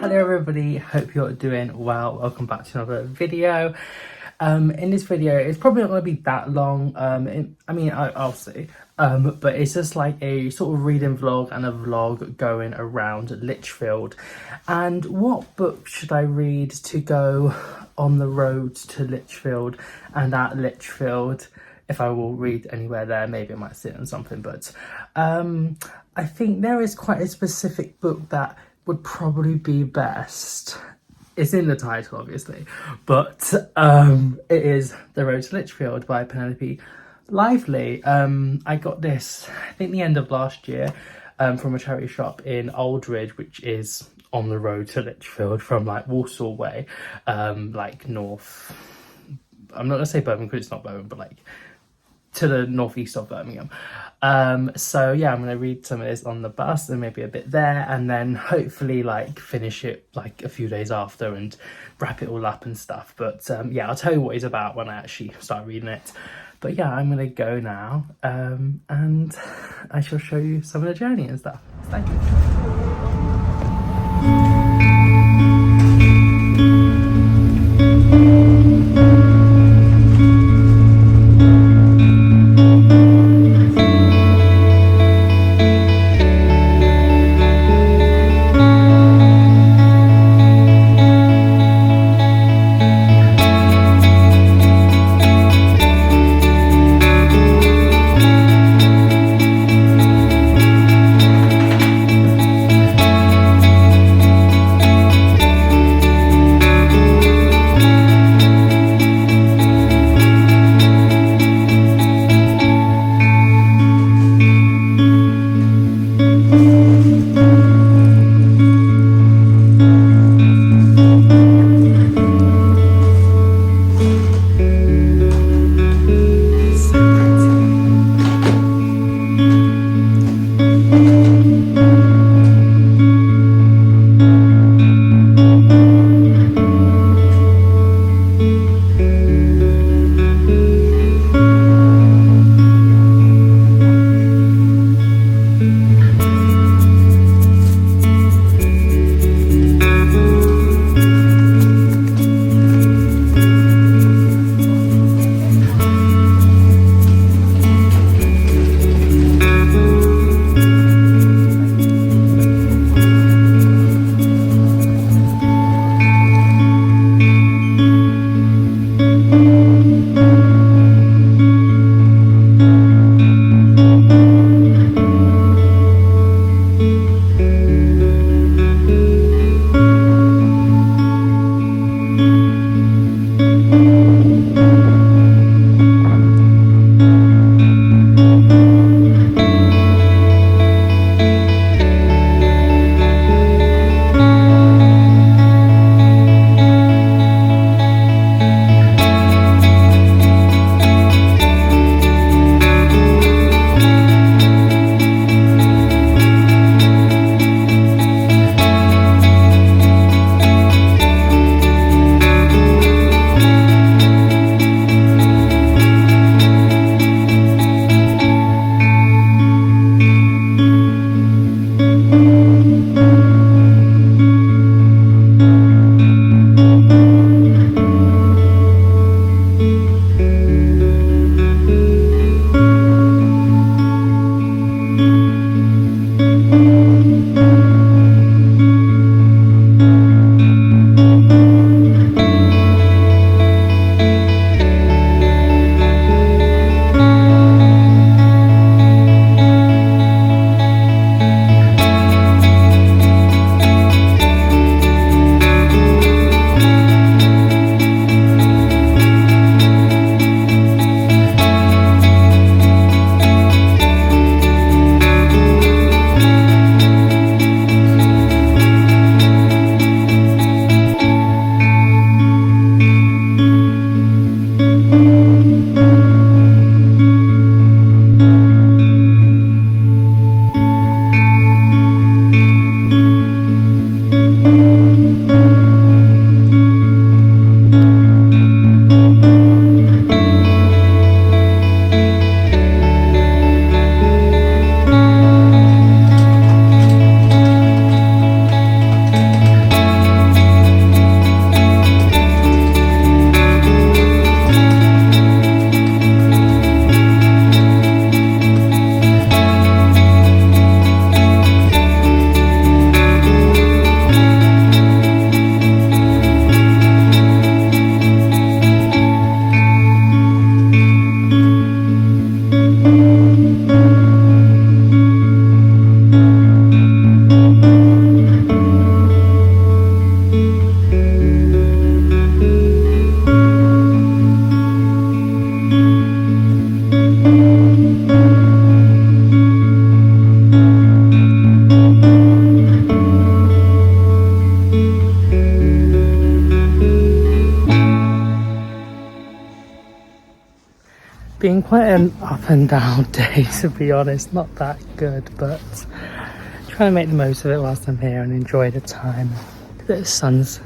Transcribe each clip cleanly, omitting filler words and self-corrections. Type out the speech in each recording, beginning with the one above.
Hello everybody, hope you're doing well. Welcome back to another video. In this video, it's probably not going to be that long. I'll see. But it's just like a sort of reading vlog and a vlog going around Lichfield. And what book should I read to go on the road to Lichfield and at Lichfield? If I will read anywhere there, maybe I might sit on something. But I think there is quite a specific book that would probably be best. It's in the title, obviously, but it is The Road to Lichfield by Penelope Lively. I got this, I think, the end of last year from a charity shop in Aldridge, which is on the road to Lichfield from like Walsall way, like north. I'm not gonna say Birmingham because it's not Birmingham, but like to the northeast of Birmingham. So yeah, I'm gonna read some of this on the bus and maybe a bit there, and then hopefully like finish it like a few days after and wrap it all up and stuff. But yeah, I'll tell you what it's about when I actually start reading it. But yeah, I'm gonna go now, and I shall show you some of the journey and stuff. Thank you. been quite an up and down day, to be honest. Not that good, but trying to make the most of it whilst I'm here and enjoy the time. The sun's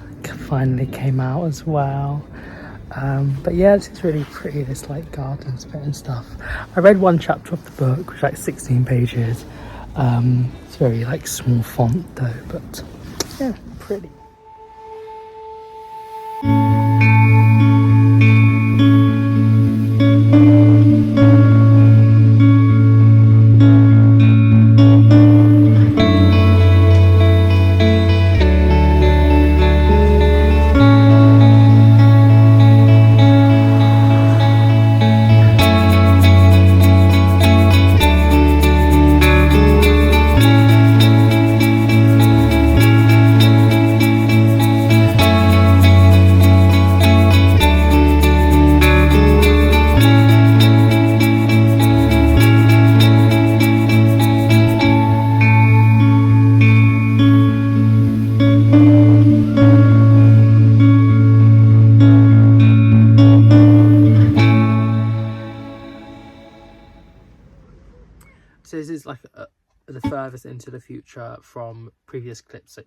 finally came out as well. But yeah, it's just really pretty, this like garden bit and stuff. I read one chapter of the book, which is like 16 pages. It's very like small font though, but yeah, pretty. So this is like the furthest into the future from previous clips that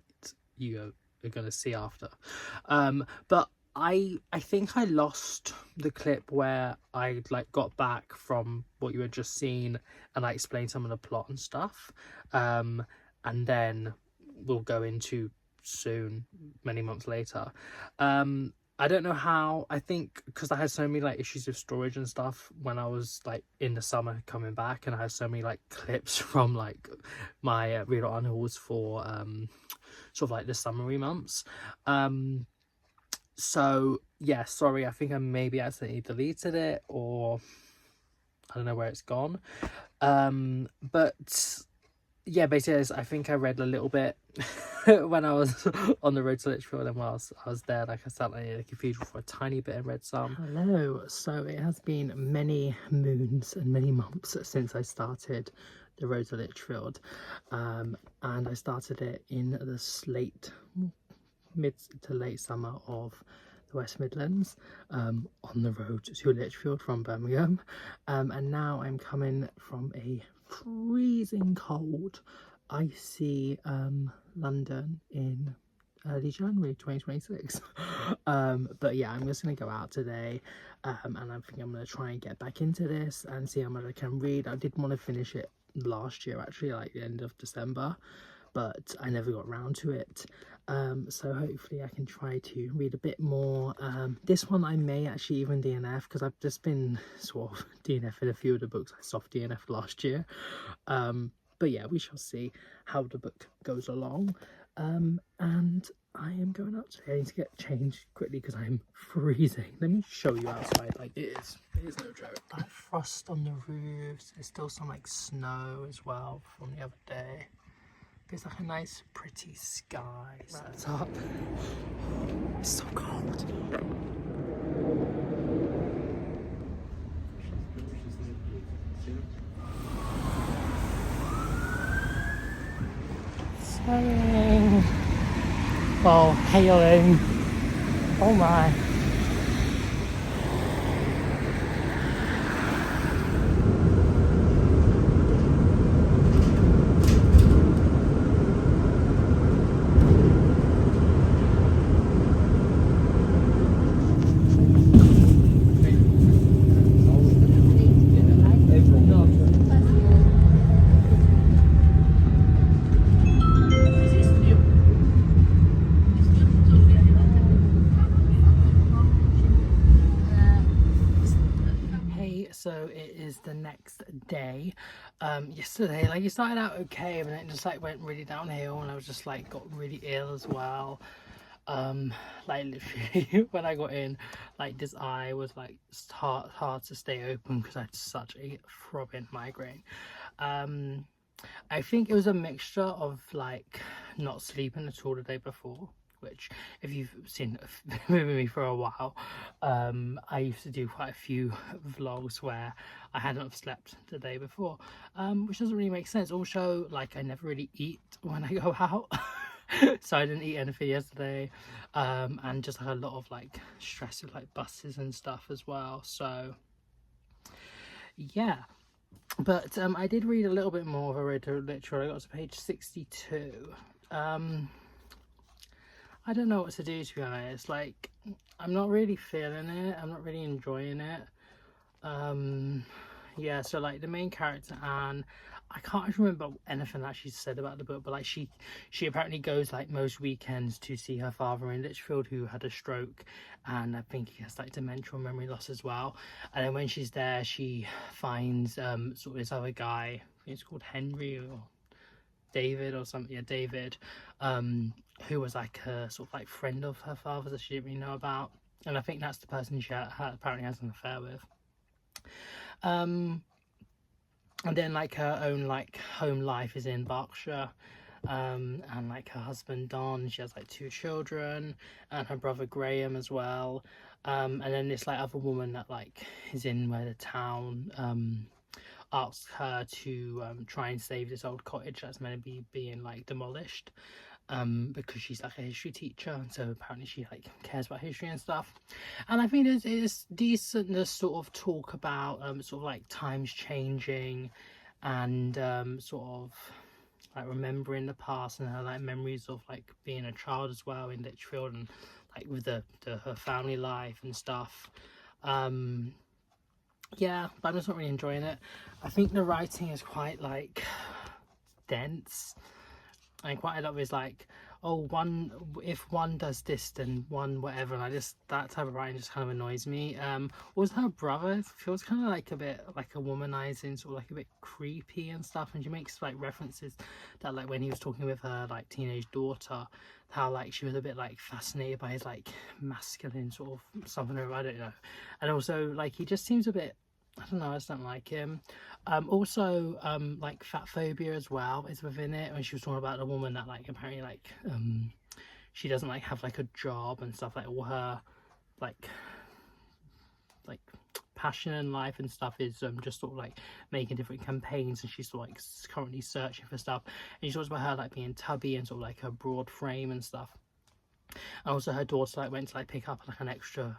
you are going to see after. But I think I lost the clip where I like got back from what you had just seen and I explained some of the plot and stuff. And then we'll go into soon, many months later. I don't know how. I think because I had so many like issues with storage and stuff when I was like in the summer coming back, and I had so many like clips from like my read articles for sort of like the summery months. So yeah, sorry, I think I maybe accidentally deleted it, or I don't know where it's gone. But yeah, basically I think I read a little bit when I was on the road to Lichfield, and whilst I was there, like I sat in the cathedral for a tiny bit and read some. Hello, so it has been many moons and many months since I started the road to Lichfield, and I started it in the mid to late summer of the West Midlands, on the road to Lichfield from Birmingham, and now I'm coming from a freezing cold, icy London in early January 2026. But yeah, I'm just gonna go out today, and I think I'm gonna try and get back into this and see how much I can read. I did want to finish it last year, actually, like the end of December, but I never got around to it. So hopefully I can try to read a bit more. This one I may actually even DNF, because I've just been sort of DNFing a few of the books I soft DNF last year. But yeah, we shall see how the book goes along. And I am going out today. I need to get changed quickly because I'm freezing. Let me show you outside. Like it is no joke. Like frost on the roofs. There's still some like snow as well from the other day. It's like a nice pretty sky. Wrapped up. It's so cold. Snowing. Oh, hailing. Oh my. So it is the next day. Yesterday, like, it started out okay, but then it just like went really downhill, and I was just like got really ill as well. Like literally when I got in, like this eye was like hard to stay open because I had such a throbbing migraine. I think it was a mixture of like not sleeping at all the day before, which if you've seen with me for a while, I used to do quite a few vlogs where I hadn't slept the day before, which doesn't really make sense. Also, like, I never really eat when I go out. So I didn't eat anything yesterday, and just had a lot of like stress with like buses and stuff as well. So yeah. But I did read a little bit more of a literal. I got to page 62. I don't know what to do, to be honest. Like, I'm not really feeling it. I'm not really enjoying it. Yeah, so like the main character Anne, I can't remember anything that she said about the book, but like she apparently goes like most weekends to see her father in Lichfield, who had a stroke, and I think he has like dementia or memory loss as well. And then when she's there, she finds sort of this other guy, I think it's called Henry or David or something, yeah, David, who was like a sort of like friend of her father's that she didn't really know about, and I think that's the person she apparently has an affair with. And then like her own like home life is in Berkshire, and like her husband Don, she has like 2 children, and her brother Graham as well, and then this like other woman that like is in where the town asks her to try and save this old cottage that's meant to be being like demolished, because she's like a history teacher, and so apparently she like cares about history and stuff. And I think it's decent to sort of talk about sort of like times changing, and sort of like remembering the past and her like memories of like being a child as well in Lichfield, and like with her family life and stuff. Yeah, but I'm just not really enjoying it. I think the writing is quite like dense, and quite a lot of it is like, oh, if one does this then one whatever, and that type of writing just kind of annoys me. Also her brother feels kind of like a bit like a womanizing, sort of like a bit creepy and stuff, and she makes like references that like when he was talking with her like teenage daughter, how like she was a bit like fascinated by his like masculine sort of something, or I don't know. And also like he just seems a bit, I don't know, I just don't like him. Also, like fat phobia as well is within it. When she was talking about the woman that like apparently like she doesn't like have like a job and stuff, like all her like passion in life and stuff is just sort of like making different campaigns, and she's sort of like currently searching for stuff. And she talks about her like being tubby and sort of like her broad frame and stuff. And also her daughter like went to like pick up like an extra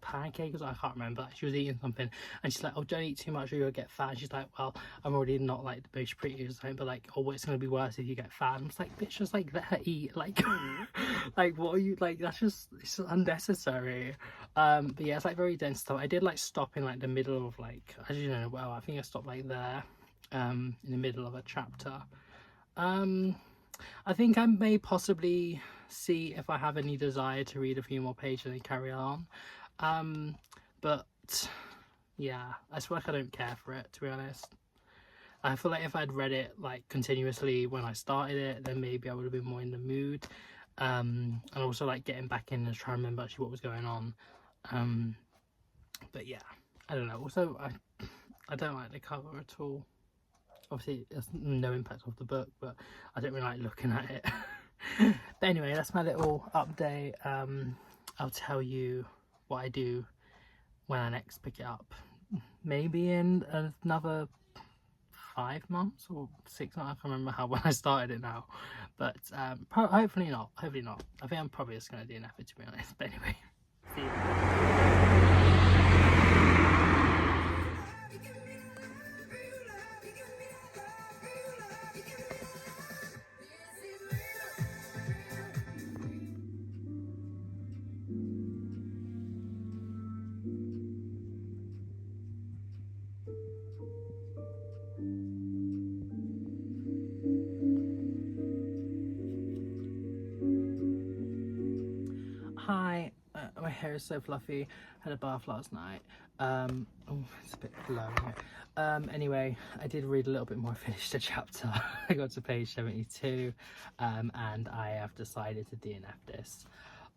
pancake, or I can't remember, she was eating something, and she's like, oh, don't eat too much or you'll get fat. And she's like, well, I'm already not like the most pretty or something, but like, oh, it's gonna be worse if you get fat. And I'm just like, bitch, just like let her eat, like like what are you like, that's just, it's just unnecessary. But yeah, it's like very dense stuff. I did like stop in like the middle of like, I don't know, well, I think I stopped like there in the middle of a chapter. I think I may possibly see if I have any desire to read a few more pages and carry on. But yeah, I feel like I don't care for it, to be honest. I feel like if I'd read it like continuously when I started it, then maybe I would have been more in the mood. And also like getting back in and trying to remember actually what was going on. But yeah, I don't know. Also, I don't like the cover at all. Obviously there's no impact of the book, but I don't really like looking at it. But anyway, that's my little update. I'll tell you what I do when I next pick it up. Maybe in another 5 months or 6 months. I can't remember when I started it now, but hopefully not. I think I'm probably just going to DNF it, to be honest. But anyway, see you. Hi, my hair is so fluffy. Had a bath last night. Oh, it's a bit low. Anyway, I did read a little bit more. Finished the chapter. I got to page 72, and I have decided to DNF this.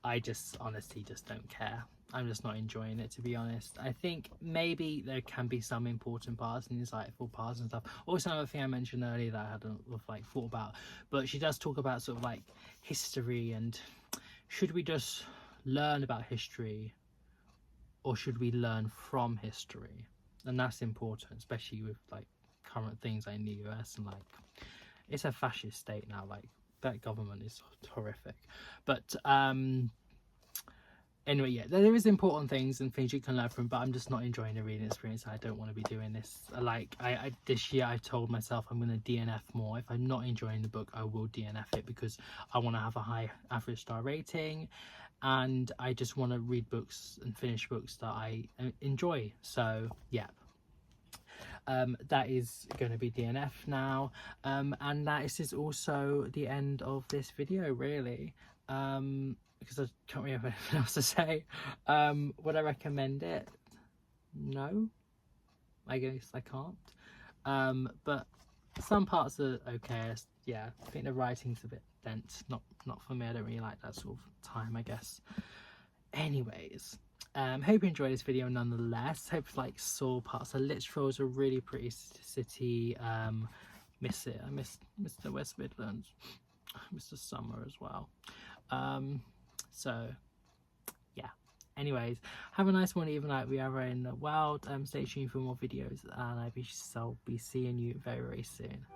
I just honestly just don't care. I'm just not enjoying it, to be honest. I think maybe there can be some important parts and insightful parts and stuff. Also, another thing I mentioned earlier that I hadn't like thought about, but she does talk about sort of like history, and should we just learn about history or should we learn from history? And that's important, especially with like current things like in the US, and like it's a fascist state now, like that government is horrific. But Anyway, yeah, there is important things and things you can learn from, but I'm just not enjoying the reading experience. I don't want to be doing this. Like, I this year I told myself I'm going to DNF more. If I'm not enjoying the book, I will DNF it, because I want to have a high average star rating, and I just want to read books and finish books that I enjoy. So yeah, that is going to be DNF now, and that is also the end of this video, really, because I can't really have anything else to say. Would I recommend it? No, I guess I can't, but some parts are okay. Yeah, I think the writing's a bit dense, not for me. I don't really like that sort of time, I guess. Anyways, hope you enjoyed this video nonetheless. Hope you saw parts of Lichfield. It's a really pretty city. Miss it. I miss the West Midlands. I miss the summer as well. So yeah, anyways, have a nice one, even like we are in the world. Stay tuned for more videos, and I shall be seeing you very, very soon.